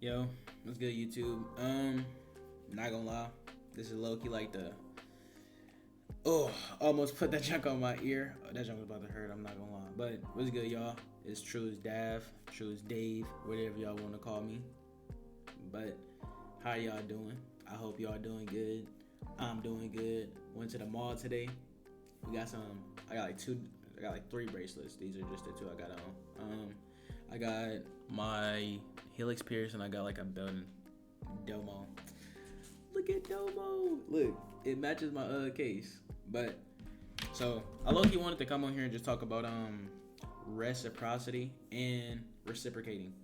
Yo, what's good, YouTube? Not gonna lie, this is low key like the almost put that junk on my ear. Oh, that junk was about to hurt. I'm not gonna lie, but what's good, y'all? It's True as Dav, True as Dave, whatever y'all want to call me. But how y'all doing? I hope y'all doing good. I'm doing good. Went to the mall today. We got some. I got like two. I got like three bracelets. These are just the two I got on. I got my Helix Pierce and I got like a belt and Domo. Look at Domo. Look, it matches my case. But so I low-key wanted to come on here and just talk about reciprocity and reciprocating.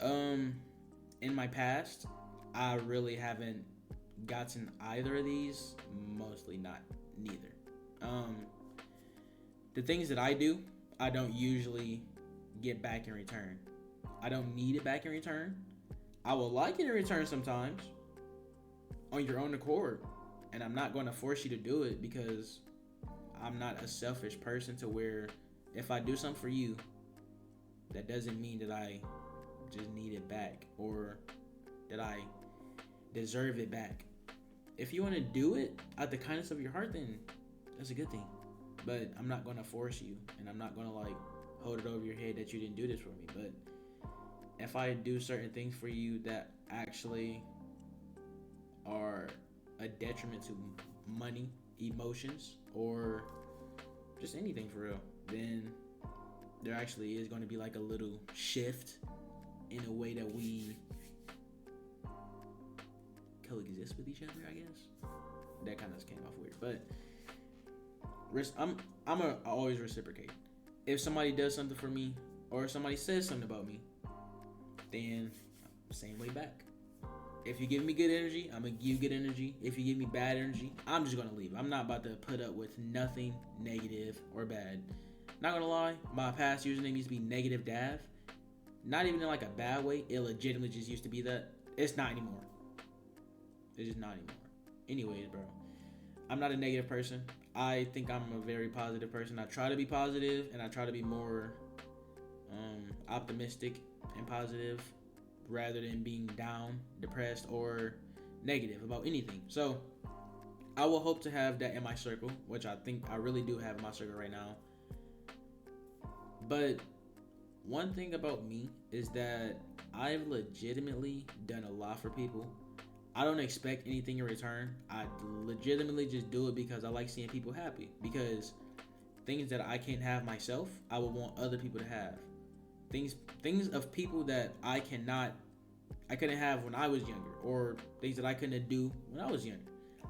In my past, I really haven't gotten either of these. Mostly not neither. The things that I do, I don't usually get back in return. I don't need it back in return. I will like it in return sometimes on your own accord. And I'm not going to force you to do it because I'm not a selfish person to where if I do something for you, that doesn't mean that I just need it back or that I deserve it back. If you want to do it out the kindness of your heart, then that's a good thing. But I'm not going to force you, and I'm not going to like hold it over your head that you didn't do this for me. But if I do certain things for you that actually are a detriment to money, emotions, or just anything for real, then there actually is going to be like a little shift in a way that we coexist with each other, I guess. That kind of came off weird, but I always reciprocate. If somebody does something for me or if somebody says something about me, then same way back. If you give me good energy, I'm gonna give you good energy. If you give me bad energy, I'm just gonna leave. I'm not about to put up with nothing negative or bad. Not gonna lie, my past username used to be negative Dav. Not even in like a bad way. It legitimately just used to be that. It's not anymore. It's just not anymore. Anyways, bro, I'm not a negative person. I think I'm a very positive person. I try to be positive and I try to be more optimistic and positive rather than being down, depressed, or negative about anything. So I will hope to have that in my circle, which I think I really do have in my circle right now. But one thing about me is that I've legitimately done a lot for people. I don't expect anything in return. I legitimately just do it because I like seeing people happy. Because things that I can't have myself, I would want other people to have. Things of people that I couldn't have when I was younger, or things that I couldn't do when I was younger.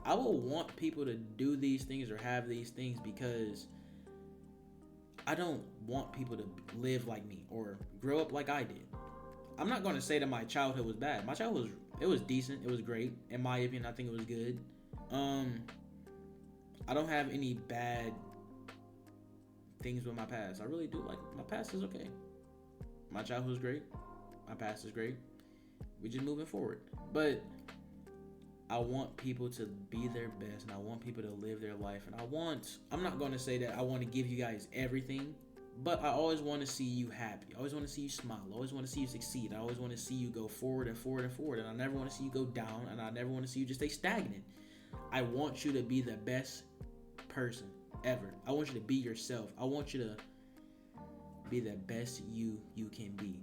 I will want people to do these things or have these things because I don't want people to live like me or grow up like I did. I'm not going to say that my childhood was bad. My childhood was decent. It was great. In my opinion, I think it was good. I don't have any bad things with my past. I really do. Like, my past is okay. My childhood was great. My past is great. We just moving forward. But I want people to be their best and I want people to live their life. And I'm not going to say that I want to give you guys everything, but I always want to see you happy. I always want to see you smile. I always want to see you succeed. I always want to see you go forward and forward and forward. And I never want to see you go down. And I never want to see you just stay stagnant. I want you to be the best person ever. I want you to be yourself. I want you to be the best you can be.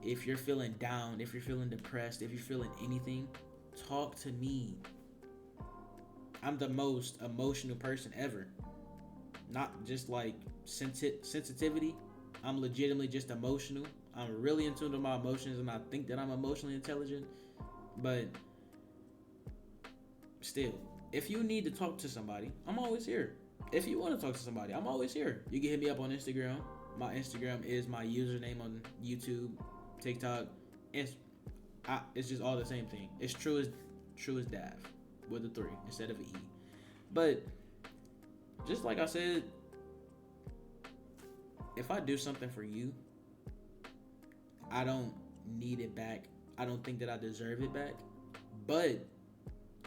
If you're feeling down, if you're feeling depressed, if you're feeling anything, talk to me. I'm the most emotional person ever. Not just like sensitivity. I'm legitimately just emotional. I'm really in tune with my emotions and I think that I'm emotionally intelligent. But still, if you need to talk to somebody, I'm always here. If you want to talk to somebody, I'm always here. You can hit me up on Instagram. My Instagram is my username on YouTube, TikTok. It's just all the same thing. It's true as Dav with a 3 instead of an E. But just like I said, if I do something for you, I don't need it back. I don't think that I deserve it back. But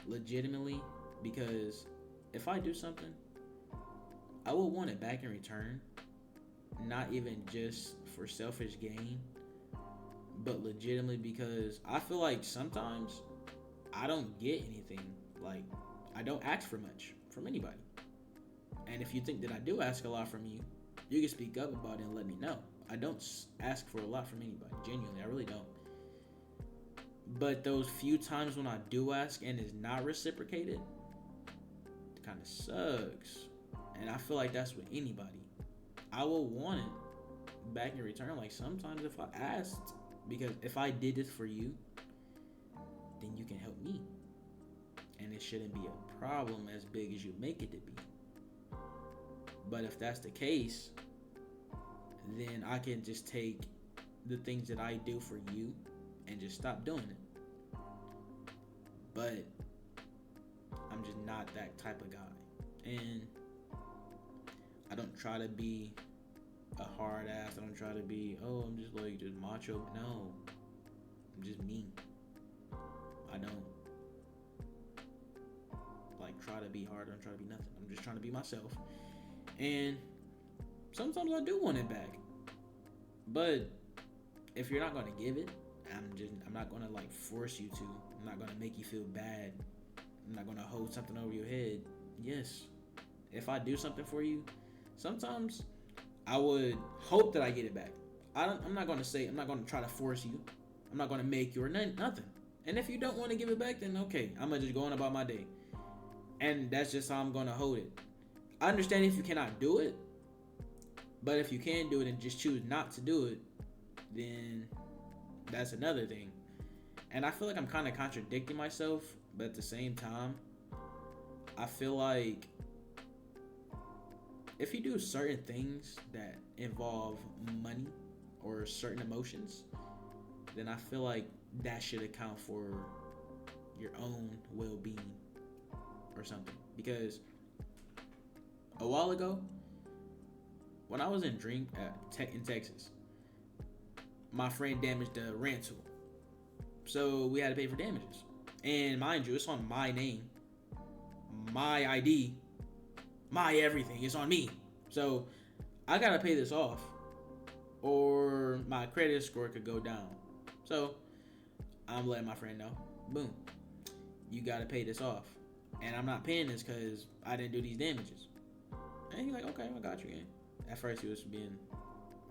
legitimately, because if I do something, I will want it back in return. Not even just for selfish gain, but legitimately because I feel like sometimes I don't get anything. Like, I don't ask for much from anybody. And if you think that I do ask a lot from you, you can speak up about it and let me know. I don't ask for a lot from anybody. Genuinely, I really don't. But those few times when I do ask and it's not reciprocated, it kind of sucks. And I feel like that's with anybody. I will want it back in return. Like sometimes if I asked, because if I did this for you, then you can help me. And it shouldn't be a problem as big as you make it to be. But if that's the case, then I can just take the things that I do for you and just stop doing it. But I'm just not that type of guy. And I don't try to be a hard ass. I don't try to be, oh, I'm just like just macho. No. I'm just me. I don't like try to be hard. I don't try to be nothing. I'm just trying to be myself. And sometimes I do want it back. But if you're not gonna give it, I'm not gonna like force you to. I'm not gonna make you feel bad. I'm not gonna hold something over your head. Yes, if I do something for you, sometimes I would hope that I get it back. I'm not gonna try to force you. I'm not gonna make you or nothing. And if you don't want to give it back, then okay, I'm gonna just go on about my day. And that's just how I'm gonna hold it. I understand if you cannot do it, but if you can do it and just choose not to do it, then that's another thing. And I feel like I'm kind of contradicting myself, but at the same time, I feel like if you do certain things that involve money or certain emotions, then I feel like that should account for your own well-being or something. Because a while ago, when I was in Texas, my friend damaged a rental. So we had to pay for damages. And mind you, it's on my name, my ID, my everything. It's on me. So I gotta pay this off or my credit score could go down. So I'm letting my friend know, boom, you gotta pay this off. And I'm not paying this because I didn't do these damages. And he's like, okay, I got you, gang. At first he was being,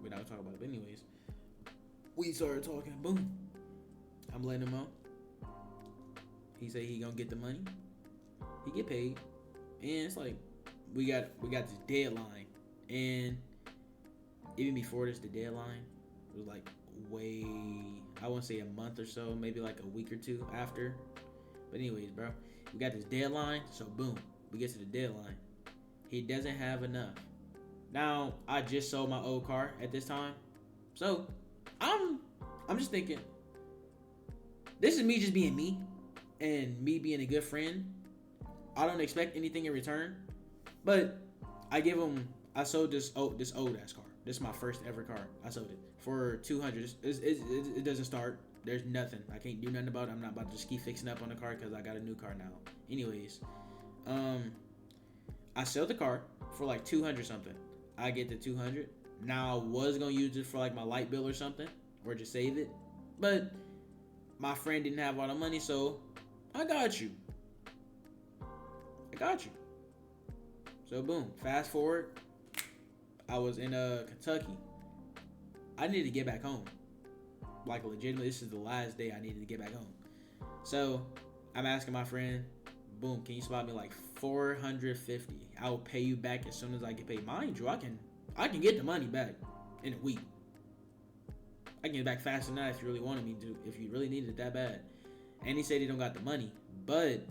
we're not talking about it, but anyways, we started talking, boom. I'm letting him know. He said he gonna get the money. He get paid. And it's like, we got this deadline. And even before this, the deadline was like way, I won't say a month or so, maybe like a week or two after. But anyways, bro, we got this deadline. So boom, we get to the deadline. He doesn't have enough. Now, I just sold my old car at this time. So I'm just thinking, this is me just being me and me being a good friend. I don't expect anything in return. But I sold this old ass car. This is my first ever car. I sold it for $200. It doesn't start. There's nothing. I can't do nothing about it. I'm not about to just keep fixing up on the car because I got a new car now. Anyways, I sell the car for like 200 something. I get the 200. Now I was gonna use it for like my light bill or something, or just save it. But my friend didn't have all the money, so I got you. So boom, fast forward, I was in Kentucky. I needed to get back home. Like legitimately, this is the last day I needed to get back home. So I'm asking my friend, boom, can you spot me like $450? I will pay you back as soon as I get paid. Mind you, I can get the money back in a week. I can get it back faster than that if you really wanted me to, if you really needed it that bad. And he said he don't got the money, but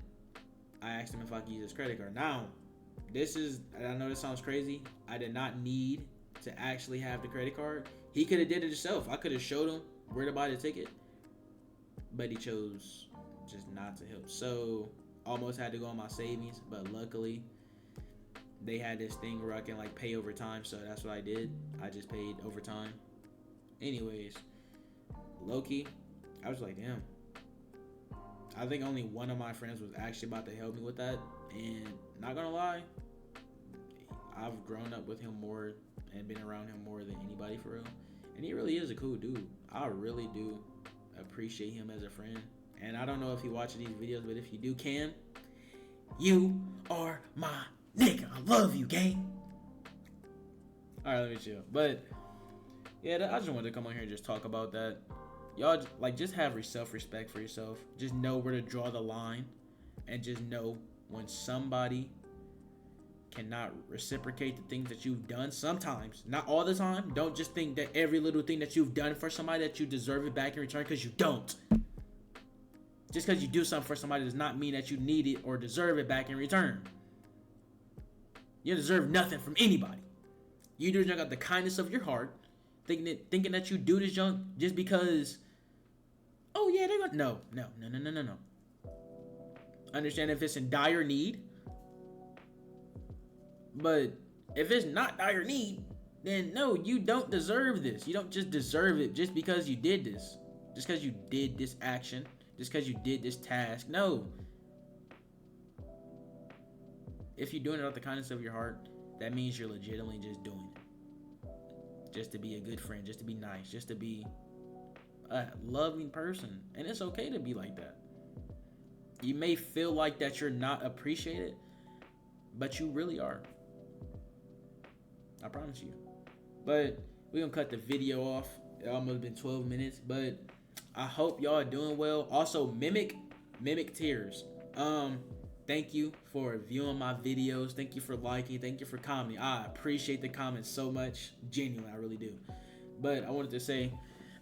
I asked him if I could use his credit card. Now, I know this sounds crazy. I did not need to actually have the credit card. He could have did it himself. I could have showed him where to buy the ticket, but he chose just not to help. So almost had to go on my savings, but luckily they had this thing where I can like pay over time, so that's what I did. I just paid over time. Anyways, low-key, I was like, damn. I think only one of my friends was actually about to help me with that, and not gonna lie, I've grown up with him more and been around him more than anybody for real. And he really is a cool dude. I really do appreciate him as a friend. And I don't know if he watches these videos, but if you do, Cam, you are my nigga. I love you, gang. All right, let me chill. But yeah, I just wanted to come on here and just talk about that. Y'all, like, just have self-respect for yourself. Just know where to draw the line, and just know when somebody cannot reciprocate the things that you've done. Sometimes, not all the time. Don't just think that every little thing that you've done for somebody that you deserve it back in return, because you don't. Just because you do something for somebody does not mean that you need it or deserve it back in return. You deserve nothing from anybody. You just got the kindness of your heart, thinking that you do this junk just because, oh yeah, they're gonna, no. Understand if it's in dire need, but if it's not dire need, then no, you don't deserve this. You don't just deserve it just because you did this, just because you did this action, just because you did this task. No. If you're doing it out of the kindness of your heart, that means you're legitimately just doing it. Just to be a good friend, just to be nice, just to be a loving person. And it's okay to be like that. You may feel like that you're not appreciated, but you really are. I promise you. But we're going to cut the video off. It almost been 12 minutes, but I hope y'all are doing well. Also, mimic tears. Thank you for viewing my videos. Thank you for liking. Thank you for commenting. I appreciate the comments so much. Genuinely, I really do. But I wanted to say,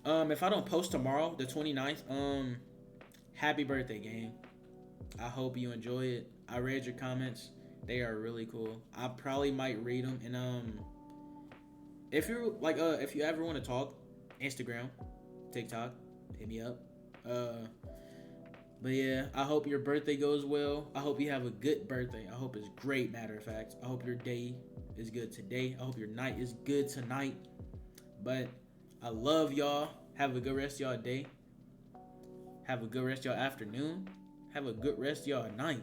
if I don't post tomorrow, the 29th, happy birthday, gang. I hope you enjoy it. I read your comments. They are really cool. I probably might read them. And if you if you ever want to talk, Instagram, TikTok, hit me up. But yeah, I hope your birthday goes well. I hope you have a good birthday. I hope it's great, matter of fact. I hope your day is good today. I hope your night is good tonight. But I love y'all. Have a good rest of y'all day. Have a good rest of y'all afternoon. Have a good rest of y'all night.